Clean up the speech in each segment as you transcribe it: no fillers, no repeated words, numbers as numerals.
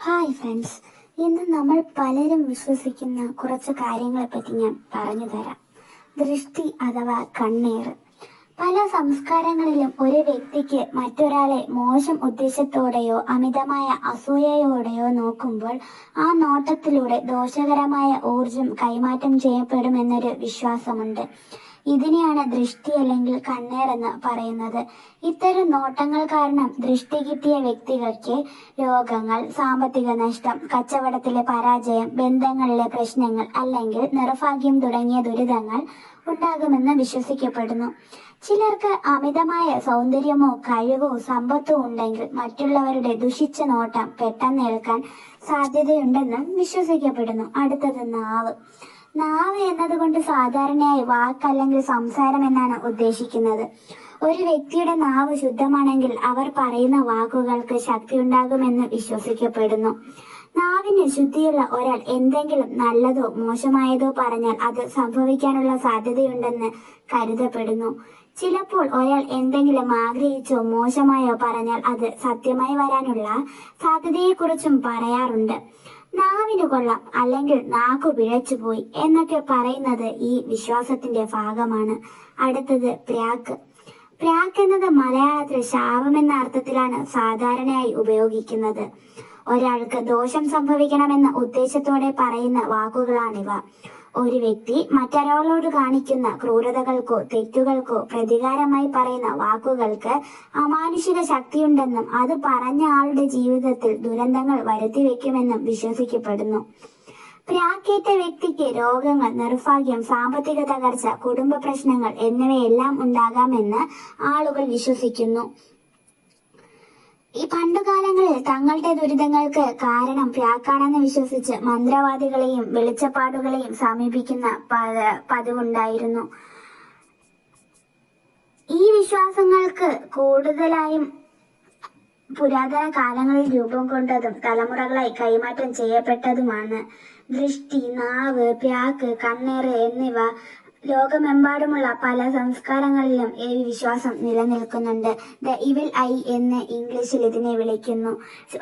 Hi friends, ഇന്ന് നമ്മൾ പലരും വിശ്വസിക്കുന്ന കുറച്ച് കാര്യങ്ങളെപ്പറ്റി ഞാൻ പറഞ്ഞു തരാം. ദൃഷ്ടി അഥവാ കണ്ണേറ്. പല സംസ്കാരങ്ങളിലും ഒരു വ്യക്തിക്ക് മറ്റൊരാളെ മോശം ഉദ്ദേശത്തോടെയോ അമിതമായ അസൂയയോടെയോ നോക്കുമ്പോൾ ആ നോട്ടത്തിലൂടെ ദോഷകരമായ ഊർജം കൈമാറ്റം ചെയ്യപ്പെടുമെന്നൊരു വിശ്വാസമുണ്ട്. ഇതിനെയാണ് ദൃഷ്ടി അല്ലെങ്കിൽ കണ്ണേർ എന്ന് പറയുന്നത്. ഇത്തരം നോട്ടങ്ങൾ കാരണം ദൃഷ്ടി കിട്ടിയ വ്യക്തികൾക്ക് രോഗങ്ങൾ, സാമ്പത്തിക നഷ്ടം, കച്ചവടത്തിലെ പരാജയം, ബന്ധങ്ങളിലെ പ്രശ്നങ്ങൾ അല്ലെങ്കിൽ നിർഭാഗ്യം തുടങ്ങിയ ദുരിതങ്ങൾ ഉണ്ടാകുമെന്ന് വിശ്വസിക്കപ്പെടുന്നു. ചിലർക്ക് അമിതമായ സൗന്ദര്യമോ കഴിവോ സമ്പത്തോ ഉണ്ടെങ്കിൽ മറ്റുള്ളവരുടെ ദുഷിച്ച നോട്ടം പെട്ടെന്നേൽക്കാൻ സാധ്യതയുണ്ടെന്നും വിശ്വസിക്കപ്പെടുന്നു. അടുത്തത് നാവ്. നാവ് എന്നതുകൊണ്ട് സാധാരണയായി വാക്കല്ലെങ്കിൽ സംസാരം എന്നാണ് ഉദ്ദേശിക്കുന്നത്. ഒരു വ്യക്തിയുടെ നാവ് ശുദ്ധമാണെങ്കിൽ അവർ പറയുന്ന വാക്കുകൾക്ക് ശക്തിയുണ്ടാകുമെന്ന് വിശ്വസിക്കപ്പെടുന്നു. നാവിന് ശുദ്ധിയുള്ള ഒരാൾ എന്തെങ്കിലും നല്ലതോ മോശമായതോ പറഞ്ഞാൽ അത് സംഭവിക്കാനുള്ള സാധ്യതയുണ്ടെന്ന് കരുതപ്പെടുന്നു. ചിലപ്പോൾ ഒരാൾ എന്തെങ്കിലും ആഗ്രഹിച്ചോ മോശമായോ പറഞ്ഞാൽ അത് സത്യമായി വരാനുള്ള സാധ്യതയെക്കുറിച്ചും പറയാറുണ്ട്. നാവിന് കൊള്ളാം അല്ലെങ്കിൽ നാക്കു പിഴച്ചുപോയി എന്നൊക്കെ പറയുന്നത് ഈ വിശ്വാസത്തിന്റെ ഭാഗമാണ്. അടുത്തത് പ്രാക്ക്. പ്രാക്ക് എന്നത് മലയാളത്തിൽ ശാപം എന്ന അർത്ഥത്തിലാണ് സാധാരണയായി ഉപയോഗിക്കുന്നത്. ഒരാൾക്ക് ദോഷം സംഭവിക്കണമെന്ന ഉദ്ദേശത്തോടെ പറയുന്ന വാക്കുകളാണിവ. ഒരു വ്യക്തി മറ്റൊരാളോട് കാണിക്കുന്ന ക്രൂരതകൾക്കോ തെറ്റുകൾക്കോ പ്രതികാരമായി പറയുന്ന വാക്കുകൾക്ക് അമാനുഷിക ശക്തിയുണ്ടെന്നും അത് പറഞ്ഞ ആളുടെ ജീവിതത്തിൽ ദുരന്തങ്ങൾ വരുത്തിവെക്കുമെന്നും വിശ്വസിക്കപ്പെടുന്നു. പ്രാക്കേറ്റ വ്യക്തിക്ക് രോഗങ്ങൾ, നിർഭാഗ്യം, സാമ്പത്തിക തകർച്ച, കുടുംബ പ്രശ്നങ്ങൾ എന്നിവയെല്ലാം ഉണ്ടാകാമെന്ന് ആളുകൾ വിശ്വസിക്കുന്നു. ഈ പണ്ടുകാലങ്ങളിൽ തങ്ങളുടെ ദുരിതങ്ങൾക്ക് കാരണം പ്രാക്കാണെന്ന് വിശ്വസിച്ച് മന്ത്രവാദികളെയും വെളിച്ചപ്പാടുകളെയും സമീപിക്കുന്ന പതിവുണ്ടായിരുന്നു. ഈ വിശ്വാസങ്ങൾക്ക് കൂടുതലായും പുരാതന കാലങ്ങളിൽ രൂപം കൊണ്ടതും തലമുറകളായി കൈമാറ്റം ചെയ്യപ്പെട്ടതുമാണ്. ദൃഷ്ടി, നാവ്, പ്രാക്ക്, കണ്ണേറ് എന്നിവ ലോകമെമ്പാടുമുള്ള പല സംസ്കാരങ്ങളിലും ഈ വിശ്വാസം നിലനിൽക്കുന്നുണ്ട്. ദ ഇവിൽ ഐ എന്ന് ഇംഗ്ലീഷിൽ ഇതിനെ വിളിക്കുന്നു.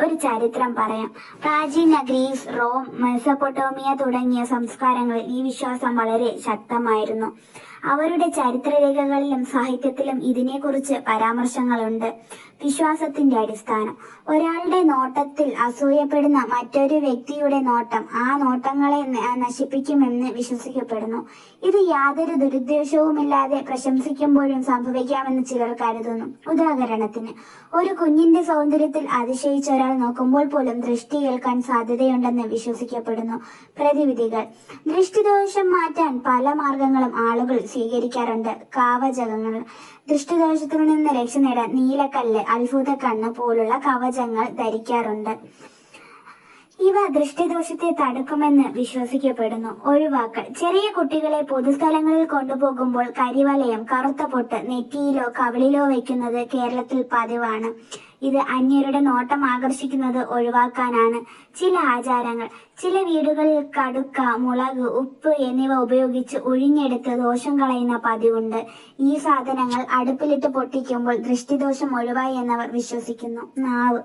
ഒരു ചരിത്രം പറയാം. പ്രാചീന ഗ്രീസ്, റോം, മെസപ്പൊട്ടോമിയ തുടങ്ങിയ സംസ്കാരങ്ങളിൽ ഈ വിശ്വാസം വളരെ ശക്തമായിരുന്നു. അവരുടെ ചരിത്രരേഖകളിലും സാഹിത്യത്തിലും ഇതിനെക്കുറിച്ച് പരാമർശങ്ങളുണ്ട്. വിശ്വാസത്തിന്റെ അടിസ്ഥാനം. ഒരാളുടെ നോട്ടത്തിൽ അസൂയപ്പെടുന്ന മറ്റൊരു വ്യക്തിയുടെ നോട്ടം ആ നോട്ടങ്ങളെ നശിപ്പിക്കുമെന്ന് വിശ്വസിക്കപ്പെടുന്നു. ഇത് യാതൊരു ദുരുദ്ദേശവുമില്ലാതെ പ്രശംസിക്കുമ്പോഴും സംഭവിക്കാമെന്ന് ചിലർ കരുതുന്നു. ഉദാഹരണത്തിന്, ഒരു കുഞ്ഞിന്റെ സൗന്ദര്യത്തിൽ അതിശയിച്ച ഒരാൾ നോക്കുമ്പോൾ പോലും ദൃഷ്ടി ഏൽക്കാൻ സാധ്യതയുണ്ടെന്ന് വിശ്വസിക്കപ്പെടുന്നു. പ്രതിവിധികൾ. ദൃഷ്ടിദോഷം മാറ്റാൻ പല മാർഗങ്ങളും ആളുകൾ സ്വീകരിക്കാറുണ്ട്. കവചങ്ങൾ. ദൃഷ്ടിദോഷത്തിൽ നിന്ന് രക്ഷ നേടാൻ നീലക്കല്ല്, അത്ഭുത കണ്ണ് പോലുള്ള കവചങ്ങൾ ധരിക്കാറുണ്ട്. ഇവ ദൃഷ്ടിദോഷത്തെ തടുക്കുമെന്ന് വിശ്വസിക്കപ്പെടുന്നു. ഒഴിവാക്കൽ. ചെറിയ കുട്ടികളെ പൊതുസ്ഥലങ്ങളിൽ കൊണ്ടുപോകുമ്പോൾ കരിവലയം, കറുത്ത പൊട്ട് നെറ്റിയിലോ കവിളിലോ വയ്ക്കുന്നത് കേരളത്തിൽ പതിവാണ്. ഇത് അന്യരുടെ നോട്ടം ആകർഷിക്കുന്നത് ഒഴിവാക്കാനാണ്. ചില ആചാരങ്ങൾ. ചില വീടുകളിൽ കടുക്ക, മുളക്, ഉപ്പ് എന്നിവ ഉപയോഗിച്ച് ഉഴിഞ്ഞെടുത്ത് ദോഷം കളയുന്ന പതിവുണ്ട്. ഈ സാധനങ്ങൾ അടുപ്പിലിട്ട് പൊട്ടിക്കുമ്പോൾ ദൃഷ്ടിദോഷം ഒഴിവായി എന്നവർ വിശ്വസിക്കുന്നു. നാവ്.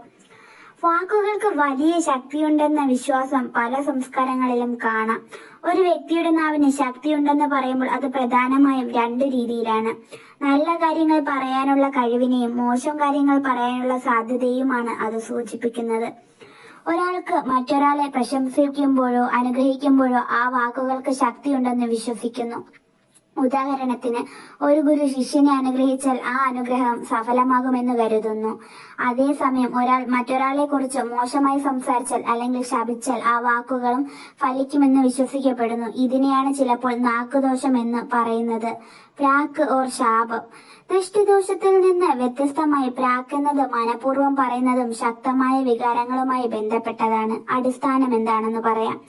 വാക്കുകൾക്ക് വലിയ ശക്തിയുണ്ടെന്ന വിശ്വാസം പല സംസ്കാരങ്ങളിലും കാണാം. ഒരു വ്യക്തിയുടെ നാവിന് ശക്തിയുണ്ടെന്ന് പറയുമ്പോൾ അത് പ്രധാനമായും രണ്ട് രീതിയിലാണ്. നല്ല കാര്യങ്ങൾ പറയാനുള്ള കഴിവിനെയും മോശം കാര്യങ്ങൾ പറയാനുള്ള സാധ്യതയുമാണ് അത് സൂചിപ്പിക്കുന്നത്. ഒരാൾക്ക് മറ്റൊരാളെ പ്രശംസിക്കുമ്പോഴോ അനുഗ്രഹിക്കുമ്പോഴോ ആ വാക്കുകൾക്ക് ശക്തിയുണ്ടെന്ന് വിശ്വസിക്കുന്നു. ഉദാഹരണത്തിന്, ഒരു ഗുരു ശിഷ്യനെ അനുഗ്രഹിച്ചാൽ ആ അനുഗ്രഹം സഫലമാകുമെന്ന് കരുതുന്നു. അതേസമയം ഒരാൾ മറ്റൊരാളെ കുറിച്ച് മോശമായി സംസാരിച്ചാൽ അല്ലെങ്കിൽ ശപിച്ചാൽ ആ വാക്കുകളും ഫലിക്കുമെന്ന് വിശ്വസിക്കപ്പെടുന്നു. ഇതിനെയാണ് ചിലപ്പോൾ നാക്കുദോഷം എന്ന് പറയുന്നത്. പ്രാക്ക് ഓർ ശാപം. ദൃഷ്ടിദോഷത്തിൽ നിന്ന് വ്യത്യസ്തമായി പ്രാക്ക് എന്നത് മനഃപൂർവ്വം പറയുന്നതും ശക്തമായ വികാരങ്ങളുമായി ബന്ധപ്പെട്ടതാണ്. അടിസ്ഥാനം എന്താണെന്ന് പറയാം.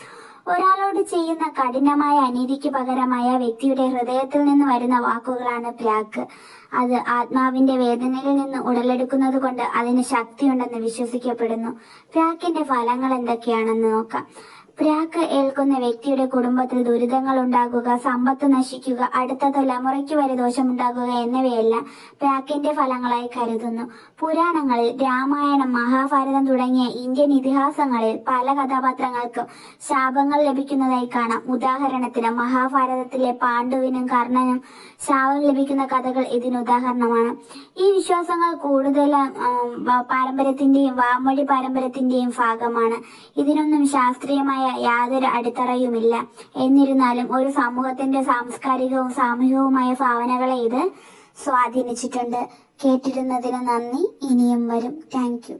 ഒരാളോട് ചെയ്യുന്ന കഠിനമായ അനീതിക്ക് പകരമായ വ്യക്തിയുടെ ഹൃദയത്തിൽ നിന്ന് വരുന്ന വാക്കുകളാണ് പ്രാക്ക്. അത് ആത്മാവിന്റെ വേദനയിൽ നിന്ന് ഉടലെടുക്കുന്നത് കൊണ്ട് അതിന് ശക്തിയുണ്ടെന്ന് വിശ്വസിക്കപ്പെടുന്നു. പ്രാക്കിന്റെ ഫലങ്ങൾ എന്തൊക്കെയാണെന്ന് നോക്കാം. പ്രാക്ക് ഏൽക്കുന്ന വ്യക്തിയുടെ കുടുംബത്തിൽ ദുരിതങ്ങൾ ഉണ്ടാകുക, സമ്പത്ത് നശിക്കുക, അടുത്ത തലമുറയ്ക്ക് വരെ ദോഷമുണ്ടാകുക എന്നിവയെല്ലാം പ്രാക്കിന്റെ ഫലങ്ങളായി കരുതുന്നു. പുരാണങ്ങളിൽ രാമായണം, മഹാഭാരതം തുടങ്ങിയ ഇന്ത്യൻ ഇതിഹാസങ്ങളിൽ പല കഥാപാത്രങ്ങൾക്കും ശാപങ്ങൾ ലഭിക്കുന്നതായി കാണാം. ഉദാഹരണത്തിന് മഹാഭാരതത്തിലെ പാണ്ഡുവിനും കർണനും ശാപം ലഭിക്കുന്ന കഥകൾ ഇതിനുദാഹരണമാണ്. ഈ വിശ്വാസങ്ങൾ കൂടുതൽ പാരമ്പര്യത്തിന്റെയും വാമൊഴി പാരമ്പര്യത്തിന്റെയും ഭാഗമാണ്. ഇതിനൊന്നും ശാസ്ത്രീയമായ യാതൊരു അടിത്തറയുമില്ല. എന്നിരുന്നാലും ഒരു സമൂഹത്തിന്റെ സാംസ്കാരികവും സാമൂഹികവുമായ ഭാവനകളെ ഇത് സ്വാധീനിച്ചിട്ടുണ്ട്. കേട്ടിരുന്നതിന് നന്ദി. ഇനിയും വരും. Thank you.